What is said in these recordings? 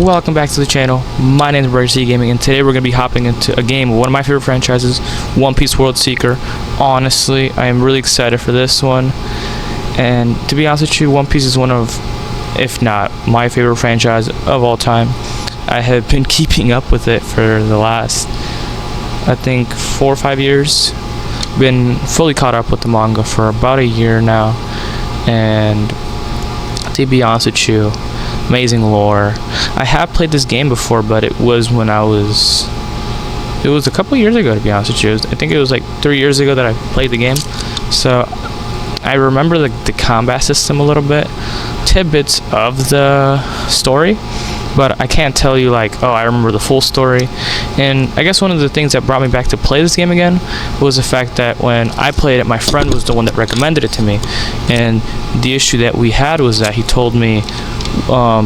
Welcome back to the channel. My name is Roronoa Gaming, and today we're going to be hopping into a game of one of my favorite franchises, One Piece World Seeker. Honestly, I am really excited for this one, and to be honest with you, One Piece is one of, if not my favorite franchise of all time. I have been keeping up with it for the last, I think, 4 or 5 years. Been fully caught up with the manga for about a year now, and to be honest with you, amazing lore. I have played this game before, but it was when it was a couple years ago, to be honest with you. I think it was like 3 years ago that I played the game, so I remember the combat system a little bit, tidbits of the story, but I can't tell you like, oh, I remember the full story. And I guess one of the things that brought me back to play this game again was the fact that when I played it, my friend was the one that recommended it to me, and the issue that we had was that he told me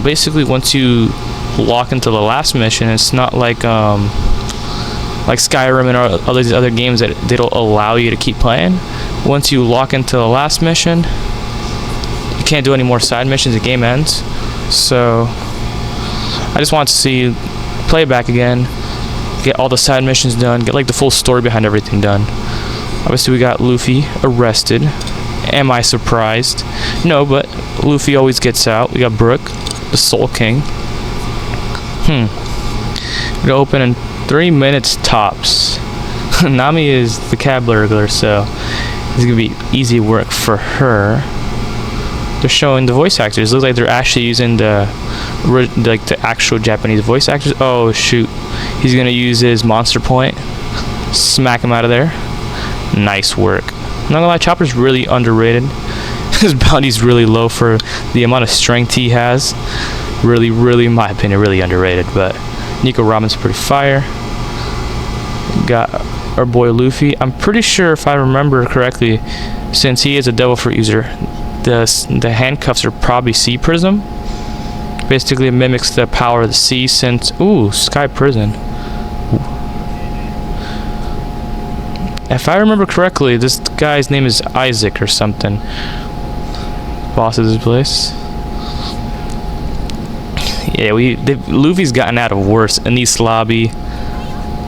basically once you lock into the last mission, it's not like Skyrim and all these other games that they don't allow you to keep playing. Once you lock into the last mission, you can't do any more side missions. The game ends. So I just want to see, play it back again, get all the side missions done, get like the full story behind everything done. Obviously we got Luffy arrested. Am I surprised? No, but Luffy always gets out. We got Brook, the Soul King. Gonna open in 3 minutes tops. Nami is the cab burglar, so it's gonna be easy work for her. They're showing the voice actors. Looks like they're actually using the actual Japanese voice actors. Oh shoot, he's gonna use his monster point, smack him out of there. Nice work. I'm not gonna lie, Chopper's really underrated. His bounty's really low for the amount of strength he has. Really, in my opinion, really underrated. But Nico Robin's pretty fire. Got our boy Luffy. I'm pretty sure, if I remember correctly, since he is a devil fruit user, the handcuffs are probably sea prism. Basically, it mimics the power of the sea. Since sky prison. If I remember correctly, this guy's name is Isaac or something. Boss of this place. Yeah, Luffy's gotten out of worse. Anise Lobby,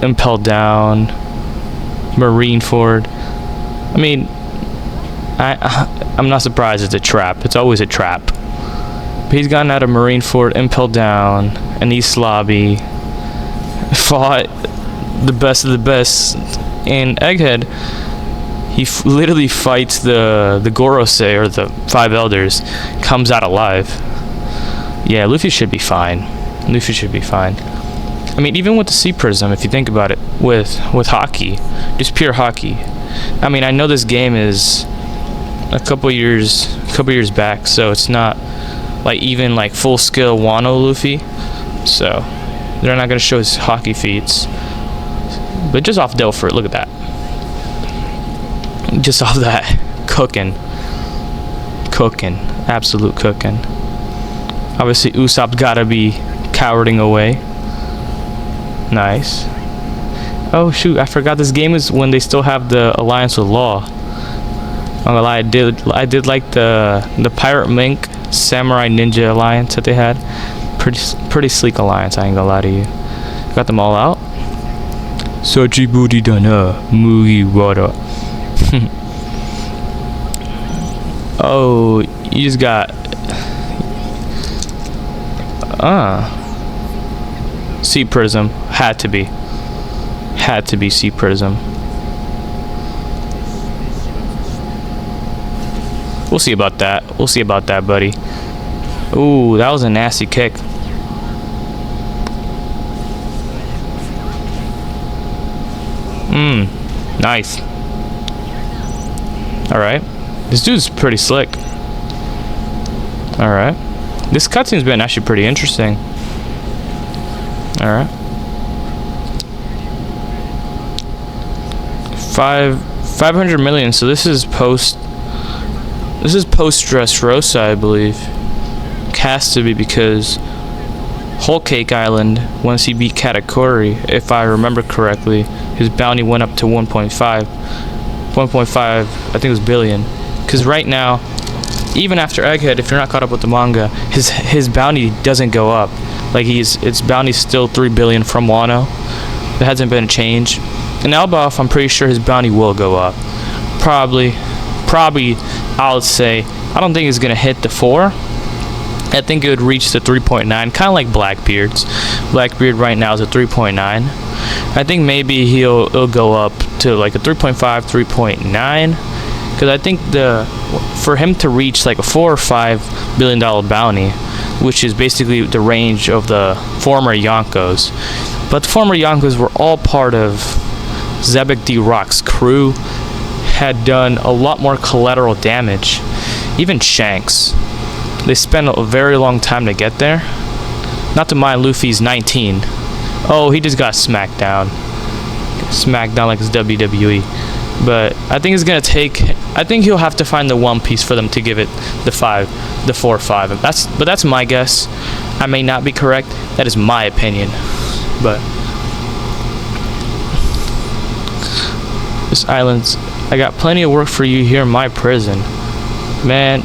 Impel Down, Marineford. I mean, I'm not surprised it's a trap. It's always a trap. But he's gotten out of Marineford, Impel Down, Anise Lobby. Fought the best of the best. In Egghead, he literally fights the Gorosei, or the 5 elders, comes out alive. Yeah, Luffy should be fine. Luffy should be fine. I mean, even with the sea prism, if you think about it, with hockey, just pure hockey. I mean, I know this game is a couple years back, so it's not like even like full skill Wano Luffy. So they're not gonna show his hockey feats. But just off Delfort, look at that. Just off that, cooking, absolute cooking. Obviously, Usopp's gotta be cowarding away. Nice. Oh shoot, I forgot this game is when they still have the alliance with Law. I'm gonna lie, I did like the Pirate Mink Samurai Ninja alliance that they had. Pretty sleek alliance. I ain't gonna lie to you. Got them all out. Sochi booty dana mugi wada. Oh, you just got sea prism. Had to be sea prism. We'll see about that. We'll see about that, buddy. Ooh, that was a nasty kick. Nice. Alright. This dude's pretty slick. Alright. This cutscene's been actually pretty interesting. Alright. 500 million, so this is post Dressrosa, I believe. Has to be, because Whole Cake Island, once he beat Katakuri, if I remember correctly, his bounty went up to 1.5, I think it was billion. Because right now, even after Egghead, if you're not caught up with the manga, his bounty doesn't go up. Like its bounty's still 3 billion from Wano. There hasn't been a change. In Elbaf, I'm pretty sure his bounty will go up. Probably, I would say, I don't think it's gonna hit the 4. I think it would reach the 3.9, kind of like Blackbeard's. Blackbeard right now is a 3.9. I think maybe it'll go up to like a 3.5, 3.9, because I think for him to reach like a 4 or 5 billion dollar bounty, which is basically the range of the former Yonkos, but the former Yonkos were all part of Zebek D. Rock's crew, had done a lot more collateral damage. Even Shanks, they spent a very long time to get there. Not to mind Luffy's 19. Oh, he just got smacked down. Smacked down like it's WWE. But I think it's gonna take. I think he'll have to find the One Piece for them to give it the 4 or 5. But that's my guess. I may not be correct. That is my opinion. But this island's. I got plenty of work for you here in my prison, man.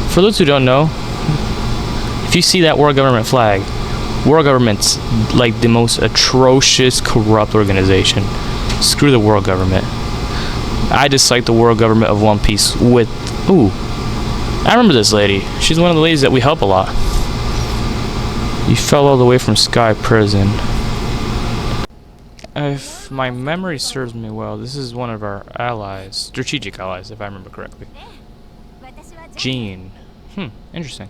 For those who don't know, if you see that world government flag, world government's like the most atrocious, corrupt organization. Screw the world government. I dislike the world government of One Piece with... Ooh. I remember this lady. She's one of the ladies that we help a lot. You fell all the way from Sky Prison. If my memory serves me well, this is one of our allies. Strategic allies, if I remember correctly. Jean. Interesting.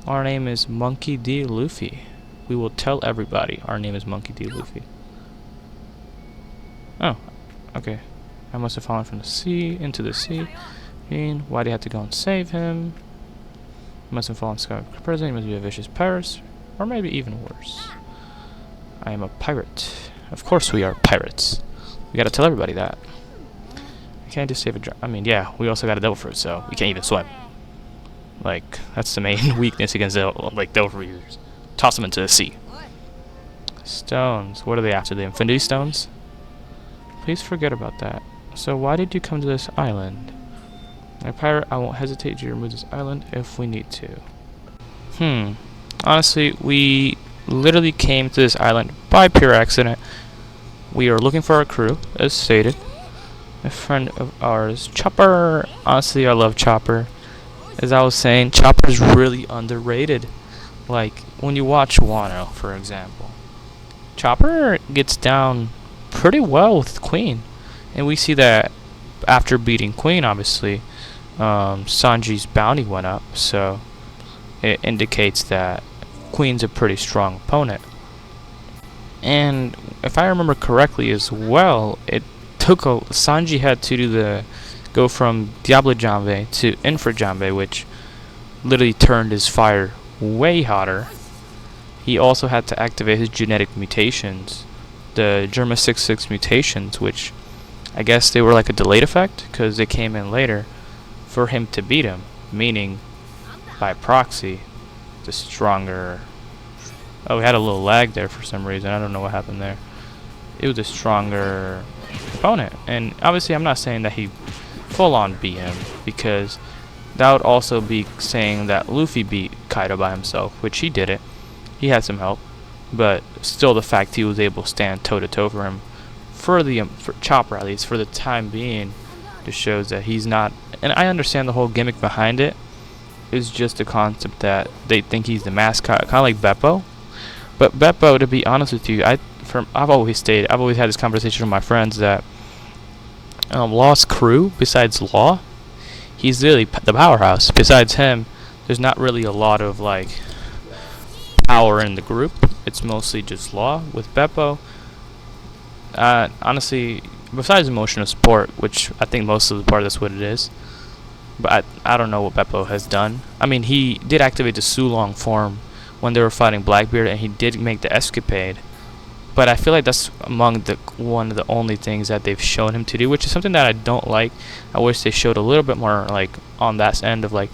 Our name is Monkey D. Luffy. We will tell everybody our name is Monkey D. Luffy. Oh, okay. I must have fallen from the sea into the sea. Jean, why do you have to go and save him? You must have fallen Sky Prison. You must be a vicious pirate, or maybe even worse. I am a pirate. Of course we are pirates. We gotta tell everybody that. We can't just save a I mean, yeah, we also got a devil fruit, so we can't even swim. Like, that's the main weakness against devil fruit users. Toss them into the sea. Stones. What are they after? The Infinity Stones? Please forget about that. So why did you come to this island? A pirate, I won't hesitate to remove this island if we need to. Honestly, we literally came to this island by pure accident. We are looking for our crew, as stated. A friend of ours, Chopper. Honestly, I love Chopper. As I was saying, Chopper's really underrated. Like, when you watch Wano, for example, Chopper gets down pretty well with Queen. And we see that after beating Queen, obviously, Sanji's bounty went up. So, it indicates that Queen's a pretty strong opponent. And if I remember correctly as well, it took Sanji had to go from Diablo Jambe to Infra Jambe, which literally turned his fire way hotter. He also had to activate his genetic mutations, the Germa 66 mutations, which I guess they were like a delayed effect because they came in later for him to beat him, meaning by proxy the stronger... Oh, we had a little lag there for some reason. I don't know what happened there. It was a stronger opponent. And obviously I'm not saying that he full on beat him, because that would also be saying that Luffy beat Kaido by himself, which he didn't. He had some help, but still the fact he was able to stand toe to toe for him, for Chopper at least, for the time being, just shows that he's not. And I understand the whole gimmick behind it is just the concept that they think he's the mascot, kind of like Beppo. But Beppo, to be honest with you, I've always had this conversation with my friends that Law's crew, besides Law, he's really the powerhouse. Besides him, there's not really a lot of like power in the group. It's mostly just Law. With Beppo, honestly, besides emotional support, which I think most of the part that's what it is, but I don't know what Beppo has done. I mean, he did activate the Sulong form when they were fighting Blackbeard, and he did make the escapade. But I feel like that's one of the only things that they've shown him to do, which is something that I don't like. I wish they showed a little bit more like on that end of like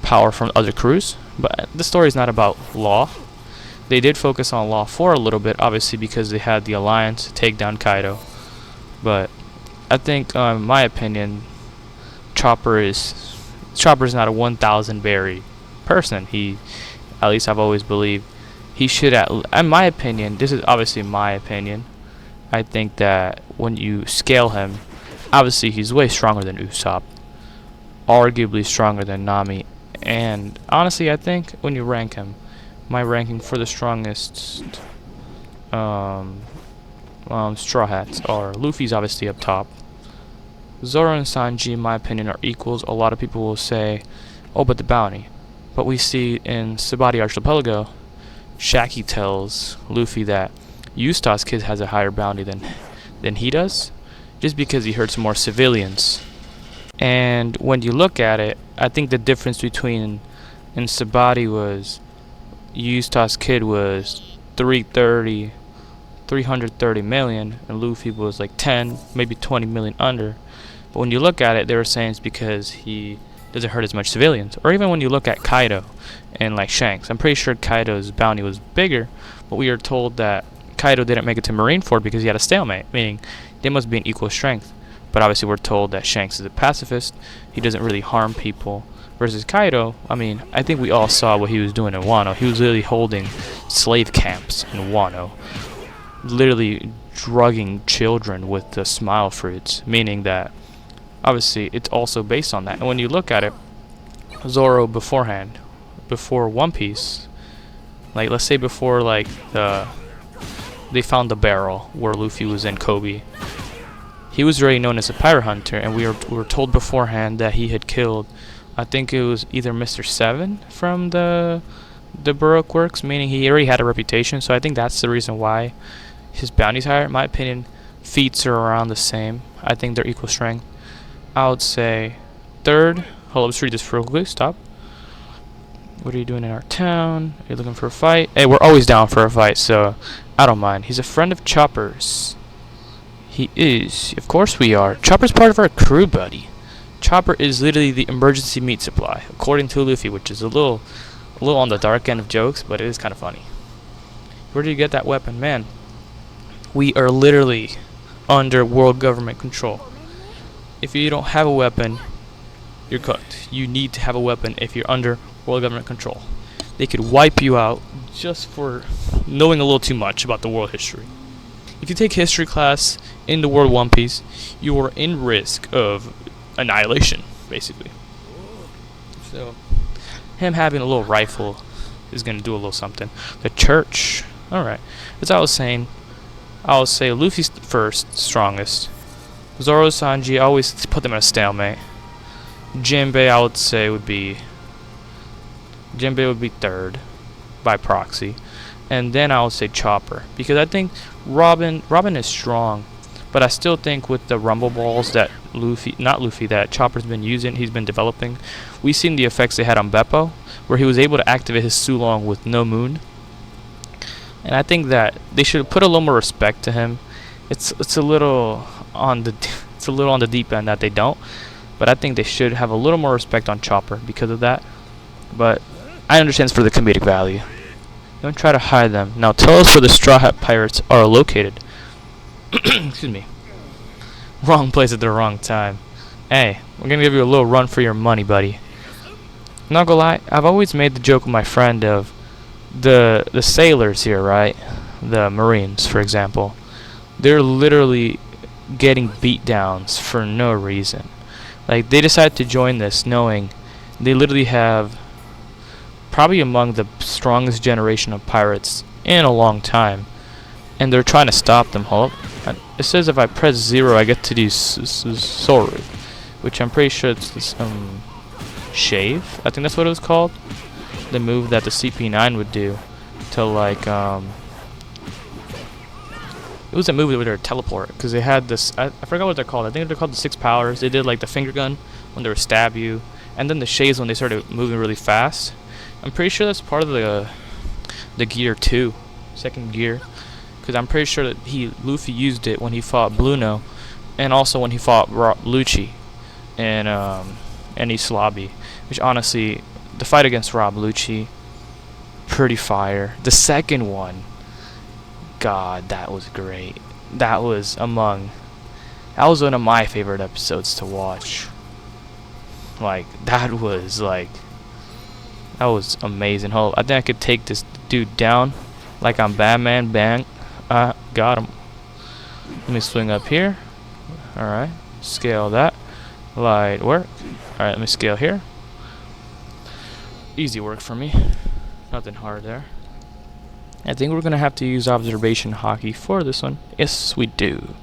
power from other crews. But the story is not about Law. They did focus on Law for a little bit, obviously because they had the alliance to take down Kaido. But I think, in my opinion, Chopper is Chopper's not a 1,000 berry person. At least I've always believed, he should, in my opinion, this is obviously my opinion, I think that when you scale him, obviously he's way stronger than Usopp, arguably stronger than Nami, and honestly I think when you rank him, my ranking for the strongest Straw Hats are Luffy's obviously up top. Zoro and Sanji, in my opinion, are equals. A lot of people will say, oh, but the bounty. But we see in Sabati Archipelago, Shaggy tells Luffy that Eustace Kid has a higher bounty than he does, just because he hurts more civilians. And when you look at it, I think the difference between in Sabati was Eustace Kid was 330 million, and Luffy was like 10, maybe 20 million under. But when you look at it, they were saying it's because he doesn't hurt as much civilians. Or even when you look at Kaido and like Shanks, I'm pretty sure Kaido's bounty was bigger, but we are told that Kaido didn't make it to Marineford because he had a stalemate, meaning they must be in equal strength. But obviously we're told that Shanks is a pacifist, he doesn't really harm people. Versus Kaido, I mean, I think we all saw what he was doing in Wano. He was literally holding slave camps in Wano, literally drugging children with the smile fruits, meaning that obviously it's also based on that. And when you look at it, Zoro beforehand, before One Piece, like let's say before like they found the barrel where Luffy was in Kobe, he was already known as a pirate hunter, and we were told beforehand that he had killed, I think it was either Mr. Seven from the Baroque works, meaning he already had a reputation. So I think that's the reason why his bounty's higher. In my opinion, feats are around the same. I think they're equal strength. I would say third. Hold up, let's read this real quick. Stop. What are you doing in our town? Are you looking for a fight? Hey, we're always down for a fight, so I don't mind. He's a friend of Chopper's. He is. Of course we are. Chopper's part of our crew, buddy. Chopper is literally the emergency meat supply, according to Luffy, which is a little on the dark end of jokes, but it is kind of funny. Where did you get that weapon? Man, we are literally under world government control. If you don't have a weapon, you're cooked. You need to have a weapon if you're under world government control. They could wipe you out just for knowing a little too much about the world history. If you take history class in the world One Piece, you are in risk of annihilation, basically. So, him having a little rifle is going to do a little something. The church, alright. As I was saying, I would say Luffy's first, strongest. Zoro, Sanji, I always put them in a stalemate. Jinbei, I would say would be third by proxy, and then I would say Chopper, because I think Robin is strong, but I still think with the rumble balls that that Chopper's been using, he's been developing, we've seen the effects they had on Beppo, where he was able to activate his Sulong with no moon, and I think that they should put a little more respect to him. It's a little on the deep end that they don't, but I think they should have a little more respect on Chopper because of that. But I understand it's for the comedic value. Don't try to hide them. Now tell us where the Straw Hat Pirates are located. Excuse me. Wrong place at the wrong time. Hey, we're gonna give you a little run for your money, buddy. I'm not gonna lie, I've always made the joke with my friend of the sailors here, right? The Marines, for example. They're literally getting beat downs for no reason. Like, they decided to join this knowing they literally have probably among the strongest generation of pirates in a long time, and they're trying to stop them. Hold up. It says if I press 0 I get to do Soru, which I'm pretty sure it's shave. I think that's what it was called. The move that the CP9 would do to like it was a move where they would teleport, because they had this, I forgot what they're called. I think they're called the 6 powers. They did like the finger gun when they would stab you, and then the shaves when they started moving really fast. I'm pretty sure that's part of the gear 2, second gear, because I'm pretty sure that Luffy used it when he fought Bluno, and also when he fought Lucci and East Lobby, which honestly, the fight against Rob Lucci, pretty fire. The second one, God, that was great. That was one of my favorite episodes to watch. Like, that was amazing. Hold, I think I could take this dude down like I'm Batman. Bang. Got him. Let me swing up here. Alright. Scale that. Light work. Alright, let me scale here. Easy work for me. Nothing hard there. I think we're gonna have to use observation hockey for this one. Yes, we do.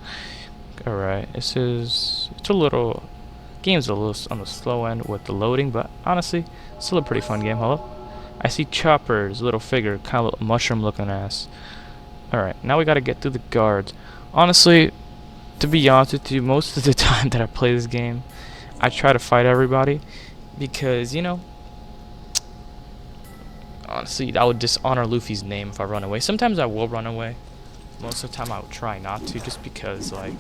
Alright, it's a little... Game's a little on the slow end with the loading, but honestly, it's still a pretty fun game. Hello? I see Chopper's little figure, kind of mushroom looking ass. Alright, now we gotta get through the guards. Honestly, to be honest with you, most of the time that I play this game, I try to fight everybody because, you know, honestly, I would dishonor Luffy's name if I run away. Sometimes I will run away. Most of the time I would try not to, just because, like...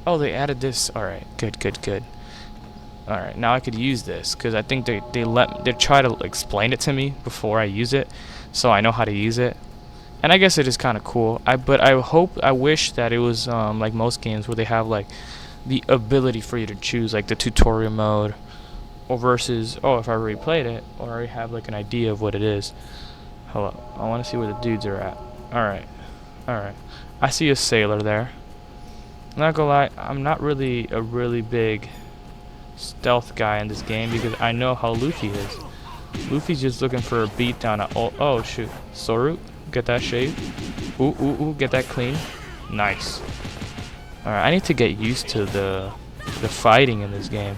Oh, they added this. Alright, good. Alright, now I could use this, because I think they try to explain it to me before I use it, so I know how to use it. And I guess it is kind of cool. But I wish that it was like most games where they have like the ability for you to choose like the tutorial mode, or versus if I already played it or I already have like an idea of what it is. Hello, I want to see where the dudes are at. Alright, I see a sailor there. I'm not gonna lie, I'm not really a really big stealth guy in this game because I know how Luffy is. Luffy's just looking for a beatdown. Oh shoot, Zoro. Get that shave. Ooh, get that clean. Nice. Alright, I need to get used to the fighting in this game.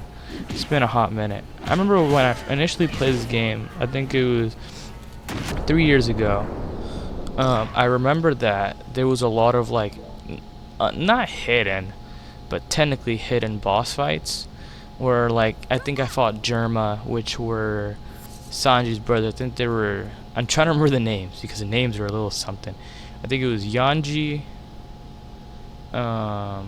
It's been a hot minute. I remember when I initially played this game, I think it was 3 years ago. I remember that there was a lot of like, not hidden, but technically hidden boss fights. Where like, I think I fought Germa, which were Sanji's brother. I think they were... I'm trying to remember the names because the names are a little something. I think it was Yanji. I'll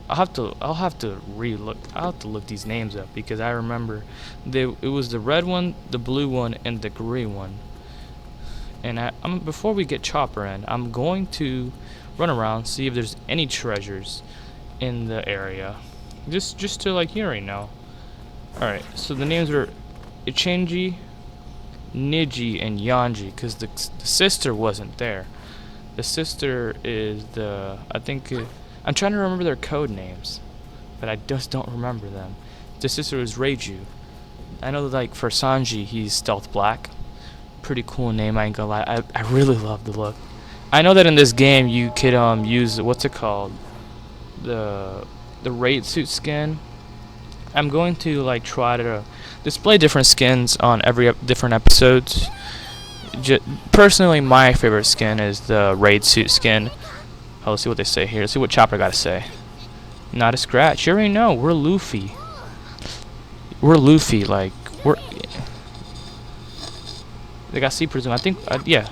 have to relook. I'll have to look these names up because I remember it was the red one, the blue one, and the green one. And before we get Chopper in, I'm going to run around, see if there's any treasures in the area, just to like, you already know. All right, so the names are Ichenji, Niji, and Yanji, because the sister wasn't there. The sister is I think I'm trying to remember their code names, but I just don't remember them. The sister was Reiju. I know that, like, for Sanji, he's Stealth Black. Pretty cool name, I ain't gonna lie. I really love the look. I know that in this game you could use, what's it called, the raid suit skin. I'm going to like try to display different skins on every different episodes. Personally, my favorite skin is the raid suit skin. Let's see what they say here. Let's see what Chopper got to say. Not a scratch. You already know. We're Luffy. Like, they got C presume. I think, yeah.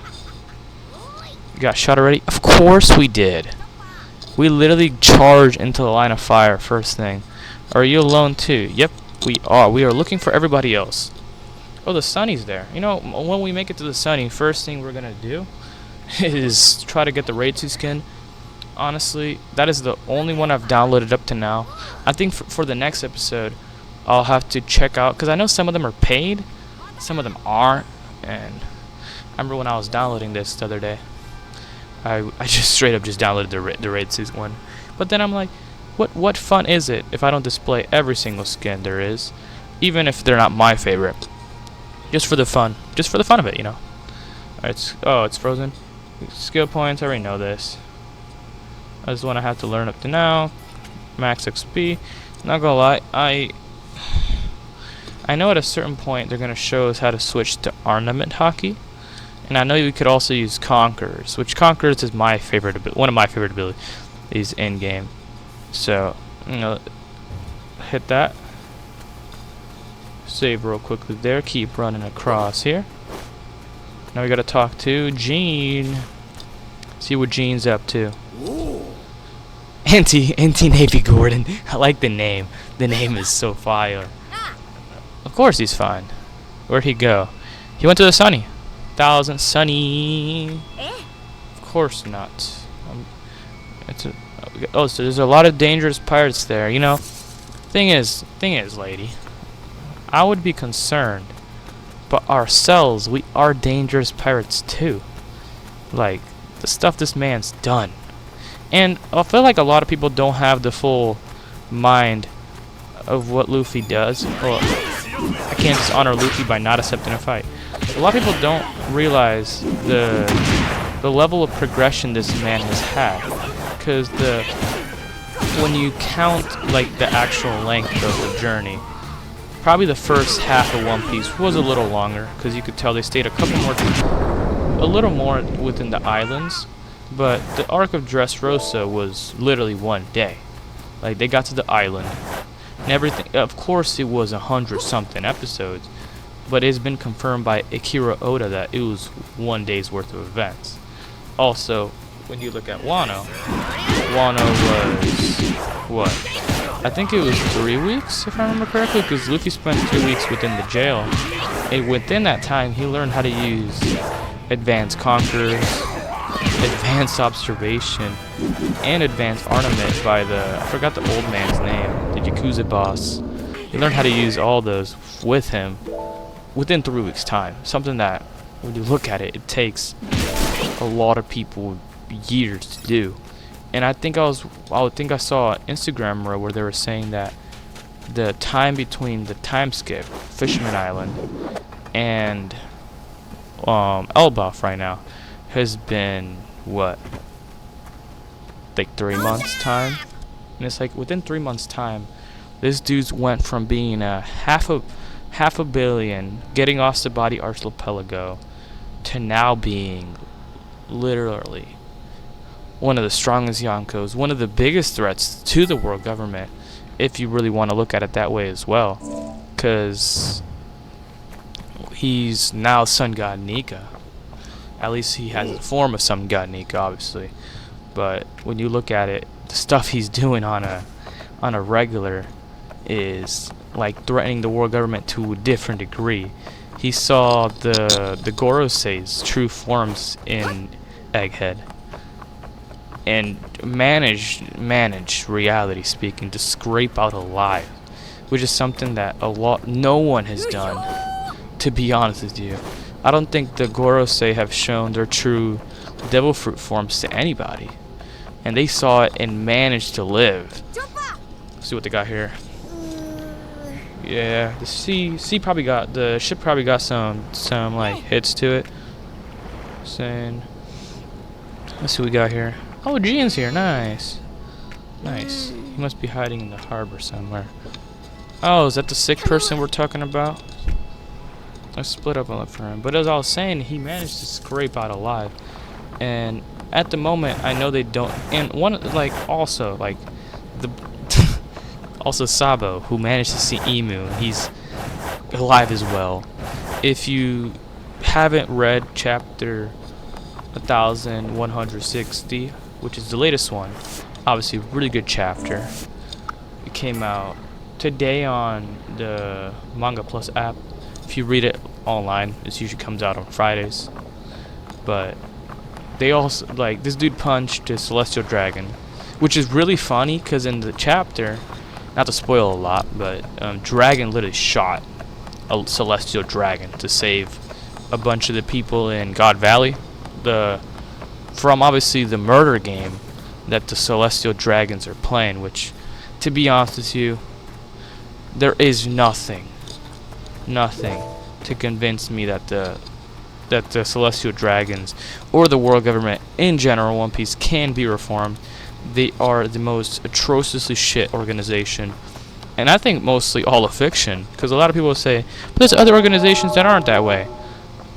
You got shot already? Of course we did. We literally charged into the line of fire first thing. Are you alone too? Yep, we are. We are looking for everybody else. Oh, the Sunny's there. You know, when we make it to the Sunny, first thing we're gonna do is try to get the raid 2 skin. Honestly, that is the only one I've downloaded up to now. I think for the next episode, I'll have to check out, because I know some of them are paid, some of them aren't. And I remember when I was downloading this the other day, I just straight up just downloaded the raid 2 one. But then I'm like, what fun is it if I don't display every single skin there is, even if they're not my favorite, just for the fun of it, you know. It's frozen. Skill points, I already know this. That's the one I have to learn up to now. Max XP. Not gonna lie, I know at a certain point they're gonna show us how to switch to ornament hockey, and I know we could also use Conquerors, which Conquerors is my favorite, one of my favorite abilities in game. So, you know, hit that. Save real quickly there. Keep running across here. Now we gotta talk to Jean. See what Jean's up to. Anti-Navy Gordon. I like the name. The name is so fire. Of course he's fine. Where'd he go? He went to the Sunny. Thousand Sunny. Of course not. So there's a lot of dangerous pirates there. You know, thing is, lady. I would be concerned. But ourselves, we are dangerous pirates too. Like, the stuff this man's done. And I feel like a lot of people don't have the full mind of what Luffy does. Well, I can't dishonor Luffy by not accepting a fight. A lot of people don't realize the level of progression this man has had. Because when you count like the actual length of the journey, probably the first half of One Piece was a little longer, because you could tell they stayed a little more within the islands. But the arc of Dressrosa was literally one day. Like, they got to the island and everything. Of course, it was 100-something episodes, but it's been confirmed by Akira Oda that it was one day's worth of events. Also, when you look at Wano was what? I think it was 3 weeks, if I remember correctly, because Luffy spent 2 weeks within the jail, and within that time, he learned how to use advanced conquerors, advanced observation, and advanced armament by I forgot the old man's name, the Yakuza boss. He learned how to use all those with him within 3 weeks' time. Something that, when you look at it, it takes a lot of people years to do. And I think I saw an Instagram reel where they were saying that the time between the time skip, Fisherman Island, and Elbaf right now has been what, like 3 months time. And it's like within 3 months time, this dude went from being a half a billion, getting off the body archipelago, to now being literally one of the strongest Yonkos, one of the biggest threats to the world government, if you really want to look at it that way as well, because he's now Sun God Nika. At least he has the form of Sun God Nika, obviously. But when you look at it, the stuff he's doing on a regular is like threatening the world government to a different degree. He saw the Gorosei's true forms in Egghead, and managed, reality speaking, to scrape out alive, which is something that no one has done, to be honest with you. I don't think the Gorosei have shown their true devil fruit forms to anybody, and they saw it and managed to live. Let's see what they got here. Yeah, the ship probably got some like hits to it. Saying, let's see what we got here. Oh, Jean's here. Nice. Nice. He must be hiding in the harbor somewhere. Oh, is that the sick person we're talking about? Let's split up and look for him. But as I was saying, he managed to scrape out alive. And at the moment, I know they don't. And also Sabo, who managed to see Emu, he's alive as well. If you haven't read chapter 1160, which is the latest one, obviously really good chapter. It came out today on the Manga Plus app. If you read it online, it usually comes out on Fridays. But they also, like, this dude punched a celestial dragon, which is really funny because in the chapter, not to spoil a lot, but Dragon literally shot a celestial dragon to save a bunch of the people in God Valley, from obviously the murder game that the celestial dragons are playing. Which, to be honest with you, there is nothing to convince me that the celestial dragons or the world government in general, One Piece, can be reformed. They are the most atrociously shit organization, and I think mostly all of fiction, because a lot of people say, but there's other organizations that aren't that way.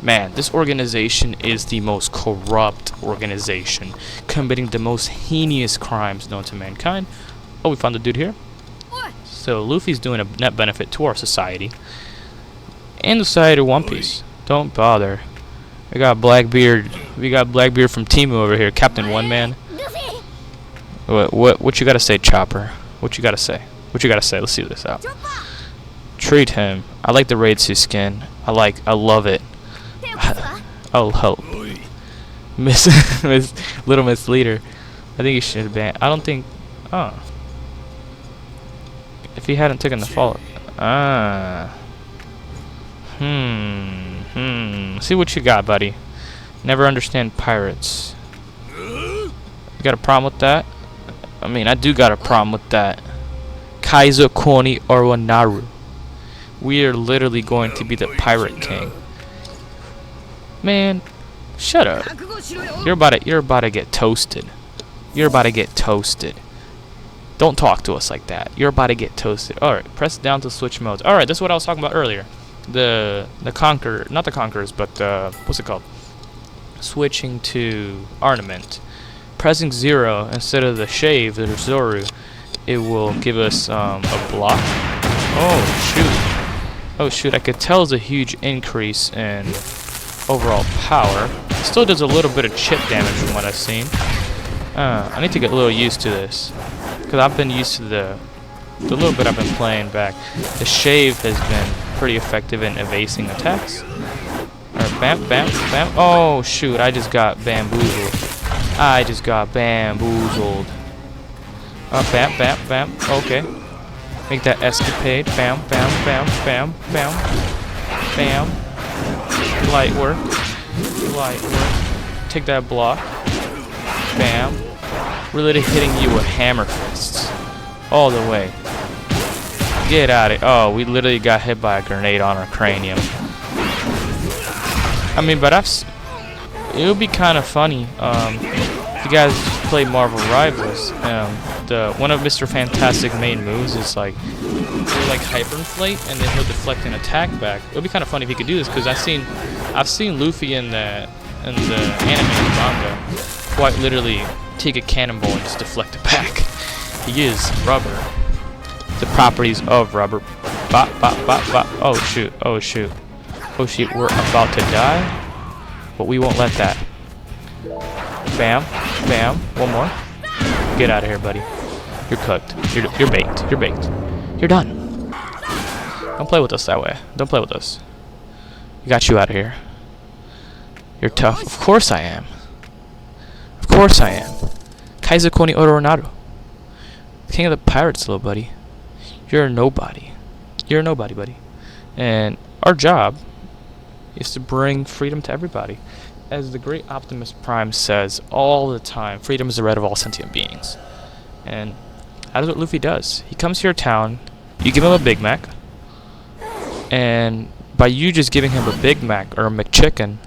Man, this organization is the most corrupt organization, committing the most heinous crimes known to mankind. Oh, we found the dude here. So Luffy's doing a net benefit to our society and the society of One Piece. Don't bother. We got Blackbeard. We got Blackbeard from Timu over here, Captain One Man. What you gotta say, Chopper? What you gotta say? What you gotta say? Let's see this out. Treat him. I like the Raidsu skin. I love it. Oh, help. Little Miss Leader. I think he should have been. I don't think. Oh. If he hadn't taken the fall. See what you got, buddy. Never understand pirates. You got a problem with that? I mean, I do got a problem with that. Kaiser Koni Oronaru. We are literally going to be the pirate king. Man, shut up. You're about to get toasted. You're about to get toasted. Don't talk to us like that. You're about to get toasted. Alright, press down to switch modes. Alright, this is what I was talking about earlier. The Conqueror, not the Conquerors, but what's it called? Switching to ornament. Pressing 0 instead of the shave, or Zoro, it will give us a block. Oh shoot. Oh shoot, I could tell it's a huge increase in overall power. It still does a little bit of chip damage from what I've seen. I need to get a little used to this. Because I've been used to the little bit I've been playing back. The shave has been pretty effective in evasing attacks. Alright, bam, bam, bam. Oh shoot, I just got bamboozled. I just got bamboozled. Bam, bam, bam. Okay. Make that escapade. Bam, bam, bam, bam, bam. Bam. Light work. Light work. Take that block. Bam. We're literally hitting you with hammer fists. All the way. Get out of it. Oh, we literally got hit by a grenade on our cranium. I mean, but it would be kind of funny if you guys play Marvel Rivals. One of Mr. Fantastic's main moves is like hyperinflate, and then he'll deflect an attack back. It would be kind of funny if he could do this, because I've seen Luffy in the anime and manga quite literally take a cannonball and just deflect it back. He is rubber. The properties of rubber. Bop, bop, bop, bop. Oh shoot! Oh shoot! Oh shoot! We're about to die, but we won't let that. Bam, bam. One more. Get out of here, buddy. You're cooked. You're baked. You're baked. You're done. Don't play with us that way. Don't play with us. We got you out of here. You're tough. Of course I am. Of course I am. Kaiser Koni Oronaru. King of the pirates, little buddy. You're a nobody. You're a nobody, buddy. And our job is to bring freedom to everybody. As the great Optimus Prime says all the time, freedom is the right of all sentient beings. And that is what Luffy does. He comes to your town, you give him a Big Mac, and by you just giving him a Big Mac or a McChicken,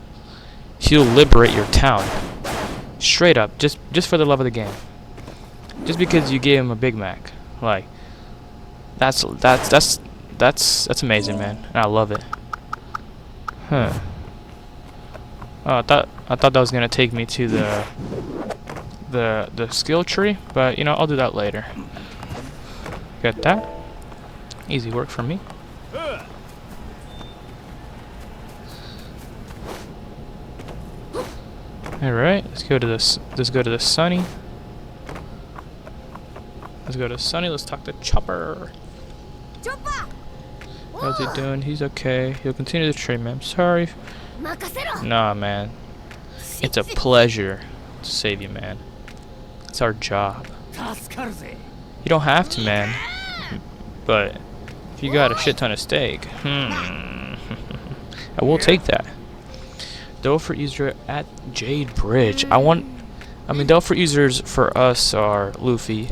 he'll liberate your town. Straight up, just for the love of the game. Just because you gave him a Big Mac. Like, that's amazing, man. And I love it. Huh. Oh, I thought that was gonna take me to the skill tree, but you know, I'll do that later. Got that? Easy work for me. All right, let's go to this. Let's go to the Sunny. Let's go to Sunny. Let's talk to Chopper. How's he doing? He's okay. He'll continue the trade, man. I'm sorry. Nah, man. It's a pleasure to save you, man. It's our job. You don't have to, man. But if you got a shit ton of steak, I will take that. Dolphin user at Jade Bridge. I mean, Dolphin users for us are Luffy,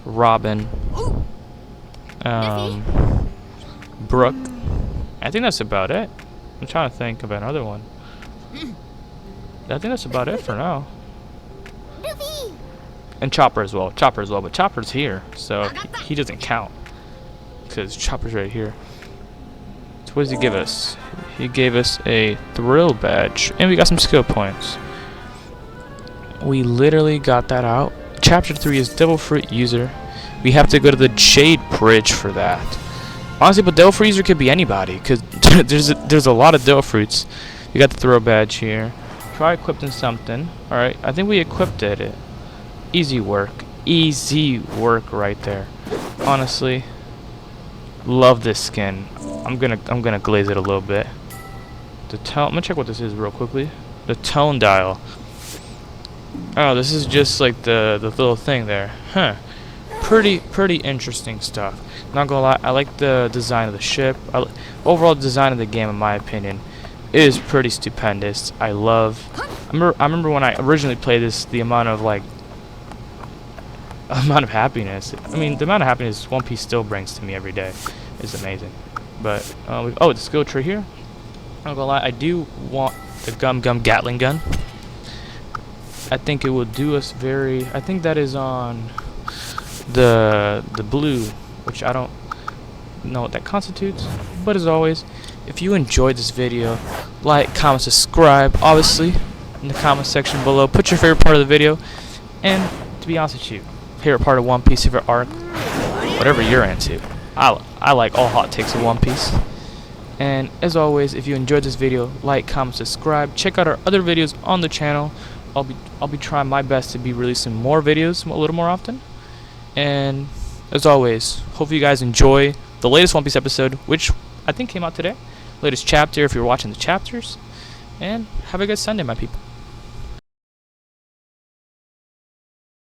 Robin, Brooke. I think that's about it. I'm trying to think of another one. I think that's about it for now. And Chopper as well. But Chopper's here, so he doesn't count. Because Chopper's right here. So what does he give us? He gave us a thrill badge. And we got some skill points. We literally got that out. Chapter 3 is Devil Fruit user. We have to go to the Jade Bridge for that. Honestly, but Devil Fruit user could be anybody. Because there's a lot of Devil Fruits. We got the throw badge here. Try equipping something. Alright, I think we equipped it. Easy work. Easy work right there. Honestly, love this skin. I'm gonna glaze it a little bit. I'm gonna check what this is real quickly. The tone dial. Oh, this is just like the little thing there. Huh. pretty interesting stuff. Not gonna lie, I like the design of the ship. Overall design of the game, in my opinion, is pretty stupendous. I remember when I originally played this, the amount of happiness. I mean, the amount of happiness One Piece still brings to me every day is amazing. But the skill tree here. I'm not gonna lie, I do want the Gum Gatling gun. I think it will do us very. I think that is on the blue, which I don't know what that constitutes. But as always, if you enjoyed this video, like, comment, subscribe, obviously, in the comment section below. Put your favorite part of the video, and to be honest with you, favorite part of One Piece, favorite arc, whatever you're into. I like all hot takes of One Piece. And as always, if you enjoyed this video, like, comment, subscribe. Check out our other videos on the channel. I'll be trying my best to be releasing more videos a little more often. And as always, hope you guys enjoy the latest One Piece episode, which I think came out today. Latest chapter if you're watching the chapters. And have a good Sunday, my people.